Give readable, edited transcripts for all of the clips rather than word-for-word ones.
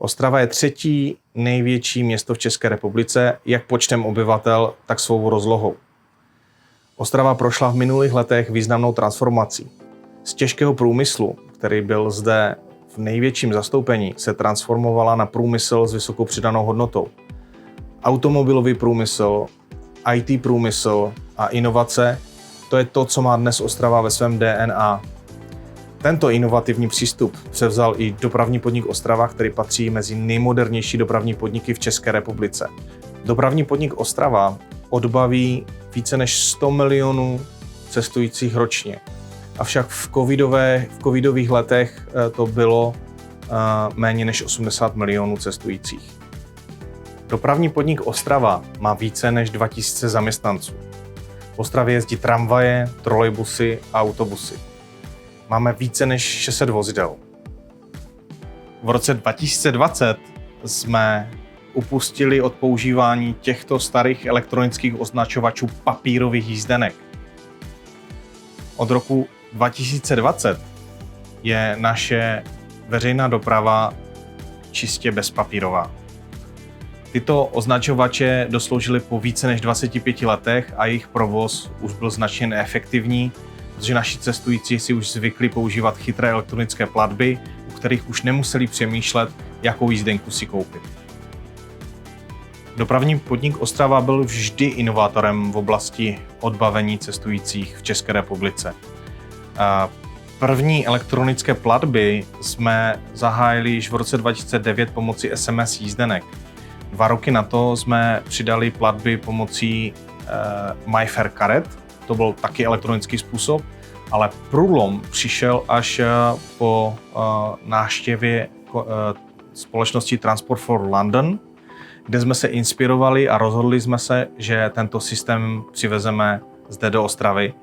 Ostrava je třetí největší město v České republice, jak počtem obyvatel, tak svou rozlohou. Ostrava prošla v minulých letech významnou transformací. Z těžkého průmyslu, který byl zde v největším zastoupení, se transformovala na průmysl s vysokou přidanou hodnotou. Automobilový průmysl, IT průmysl a inovace, to je to, co má dnes Ostrava ve svém DNA. Tento inovativní přístup převzal i dopravní podnik Ostrava, který patří mezi nejmodernější dopravní podniky v České republice. Dopravní podnik Ostrava odbaví více než 100 milionů cestujících ročně. Avšak v covidových letech to bylo méně než 80 milionů cestujících. Dopravní podnik Ostrava má více než 2000 zaměstnanců. V Ostravě jezdí tramvaje, trolejbusy a autobusy. Máme více než 600 vozidel. V roce 2020 jsme upustili od používání těchto starých elektronických označovačů papírových jízdenek. Od roku 2020 je naše veřejná doprava čistě bezpapírová. Tyto označovače dosloužily po více než 25 letech a jejich provoz už byl značně neefektivní, protože naši cestující si už zvykli používat chytré elektronické platby, u kterých už nemuseli přemýšlet, jakou jízdenku si koupit. Dopravní podnik Ostrava byl vždy inovátorem v oblasti odbavení cestujících v České republice. První elektronické platby jsme zahájili již v roce 2009 pomocí SMS jízdenek. 2 roky na to jsme přidali platby pomocí MyFair karet, to byl taky elektronický způsob, ale průlom přišel až po návštěvě společnosti Transport for London, kde jsme se inspirovali a rozhodli jsme se, že tento systém přivezeme zde do Ostravy.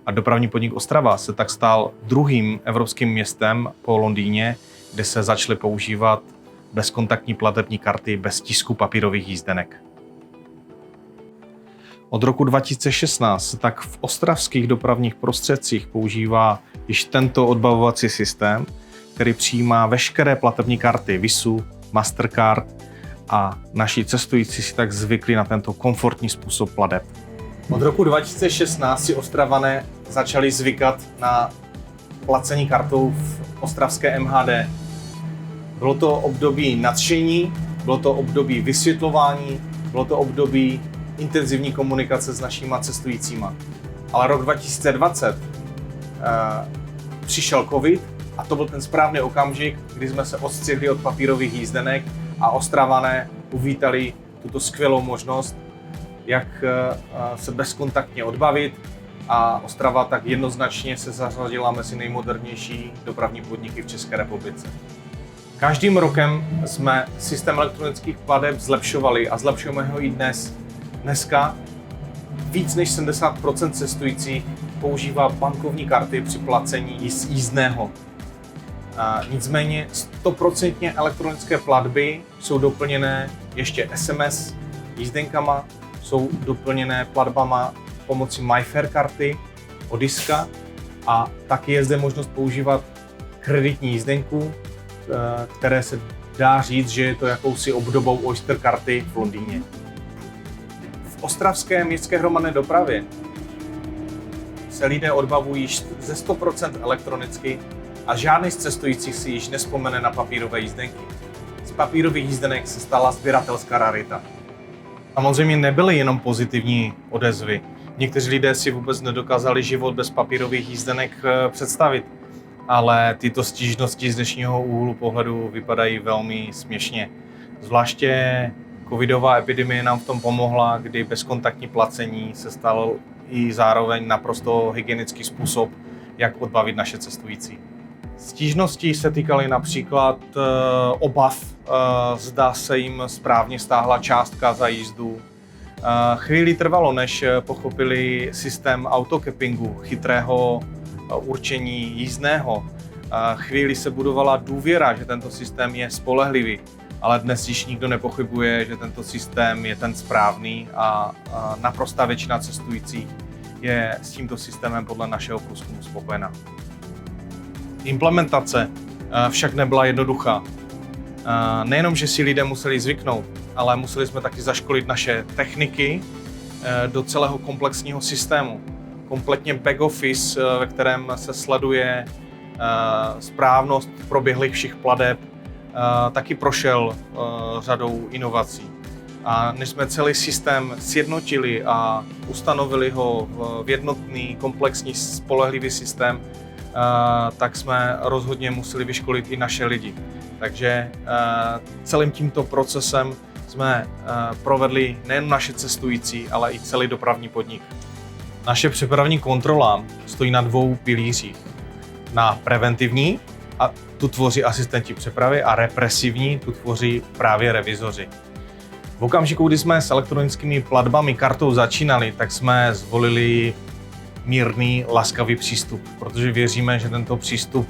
A dopravní podnik Ostrava se tak stal druhým evropským městem po Londýně, kde se začaly používat bezkontaktní platební karty bez tisku papírových jízdenek. Od roku 2016 se tak v ostravských dopravních prostředcích používá již tento odbavovací systém, který přijímá veškeré platební karty Visu, Mastercard a naši cestující si tak zvykli na tento komfortní způsob plateb. Od roku 2016 si Ostravané začali zvykat na placení kartou v ostravské MHD. Bylo to období nadšení, bylo to období vysvětlování, bylo to období intenzivní komunikace s našimi cestujícíma. Ale rok 2020 přišel covid a to byl ten správný okamžik, kdy jsme se odstřihli od papírových jízdenek a Ostravané uvítali tuto skvělou možnost, jak se bezkontaktně odbavit, a Ostrava tak jednoznačně se zařadila mezi nejmodernější dopravní podniky v České republice. Každým rokem jsme systém elektronických plateb zlepšovali a zlepšujeme ho i dnes. Dneska víc než 70% cestujících používá bankovní karty při placení jízdného. Nicméně 100% elektronické platby jsou doplněné ještě SMS jízdenkama, jsou doplněné platbama pomocí MyFair karty, Odiska a taky je zde možnost používat kreditní jízdenku, které se dá říct, že je to jakousi obdobou Oyster karty v Londýně. V ostravské městské hromadné dopravě se lidé odbavují ze 100% elektronicky a žádný z cestujících si již nevzpomene na papírové jízdenky. Z papírových jízdenek se stala sběratelská rarita. Samozřejmě nebyly jenom pozitivní odezvy. Někteří lidé si vůbec nedokázali život bez papírových jízdenek představit, ale tyto stížnosti z dnešního úhlu pohledu vypadají velmi směšně. Zvláště covidová epidemie nám v tom pomohla, kdy bezkontaktní placení se stalo i zároveň naprosto hygienický způsob, jak odbavit naše cestující. Stížnosti se týkaly například obav, zda se jim správně stáhla částka za jízdu. Chvíli trvalo, než pochopili systém autocappingu, chytrého určení jízdného. Chvíli se budovala důvěra, že tento systém je spolehlivý, ale dnes již nikdo nepochybuje, že tento systém je ten správný a naprostá většina cestujících je s tímto systémem podle našeho průzkumu spokojená. Implementace však nebyla jednoduchá. Nejenom, že si lidé museli zvyknout, ale museli jsme taky zaškolit naše techniky do celého komplexního systému. Kompletně back office, ve kterém se sleduje správnost proběhlých všech plateb, taky prošel řadou inovací. A než jsme celý systém sjednotili a ustanovili ho v jednotný, komplexní, spolehlivý systém, tak jsme rozhodně museli vyškolit i naše lidi. Takže celým tímto procesem jsme provedli nejen naše cestující, ale i celý dopravní podnik. Naše přepravní kontrola stojí na 2 pilířích. Na preventivní, a tu tvoří asistenti přepravy, a represivní, tu tvoří právě revizoři. V okamžiku, kdy jsme s elektronickými platbami kartou začínali, tak jsme zvolili mírný, laskavý přístup, protože věříme, že tento přístup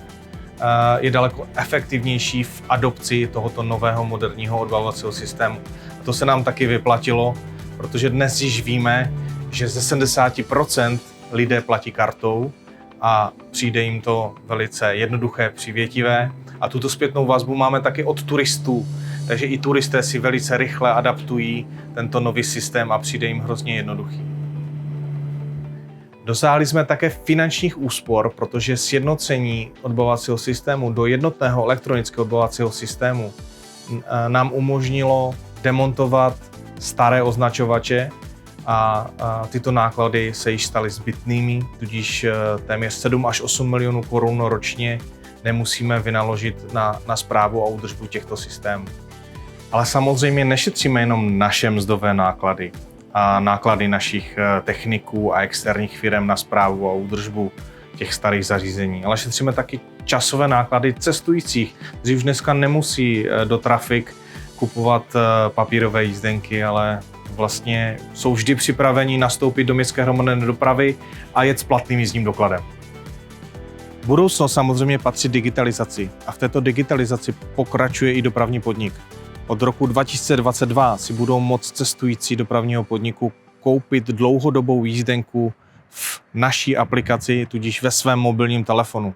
je daleko efektivnější v adopci tohoto nového moderního odbavovacího systému. A to se nám taky vyplatilo, protože dnes již víme, že ze 70% lidé platí kartou a přijde jim to velice jednoduché, přívětivé. A tuto zpětnou vazbu máme taky od turistů, takže i turisté si velice rychle adaptují tento nový systém a přijde jim hrozně jednoduchý. Dosáhli jsme také finančních úspor, protože sjednocení odbavovacího systému do jednotného elektronického odbavovacího systému nám umožnilo demontovat staré označovače a tyto náklady se již staly zbytnými, tudíž téměř 7 až 8 milionů korun ročně nemusíme vynaložit na správu a údržbu těchto systémů. Ale samozřejmě nešetříme jenom naše mzdové náklady a náklady našich techniků a externích firem na správu a údržbu těch starých zařízení, ale šetříme taky časové náklady cestujících, kteří už dneska nemusí do trafik kupovat papírové jízdenky, ale vlastně jsou vždy připraveni nastoupit do městské hromadné dopravy a jet s platným jízdním dokladem. Budoucnost samozřejmě patří digitalizaci a v této digitalizaci pokračuje i dopravní podnik. Od roku 2022 si budou moct cestující dopravního podniku koupit dlouhodobou jízdenku v naší aplikaci, tudíž ve svém mobilním telefonu.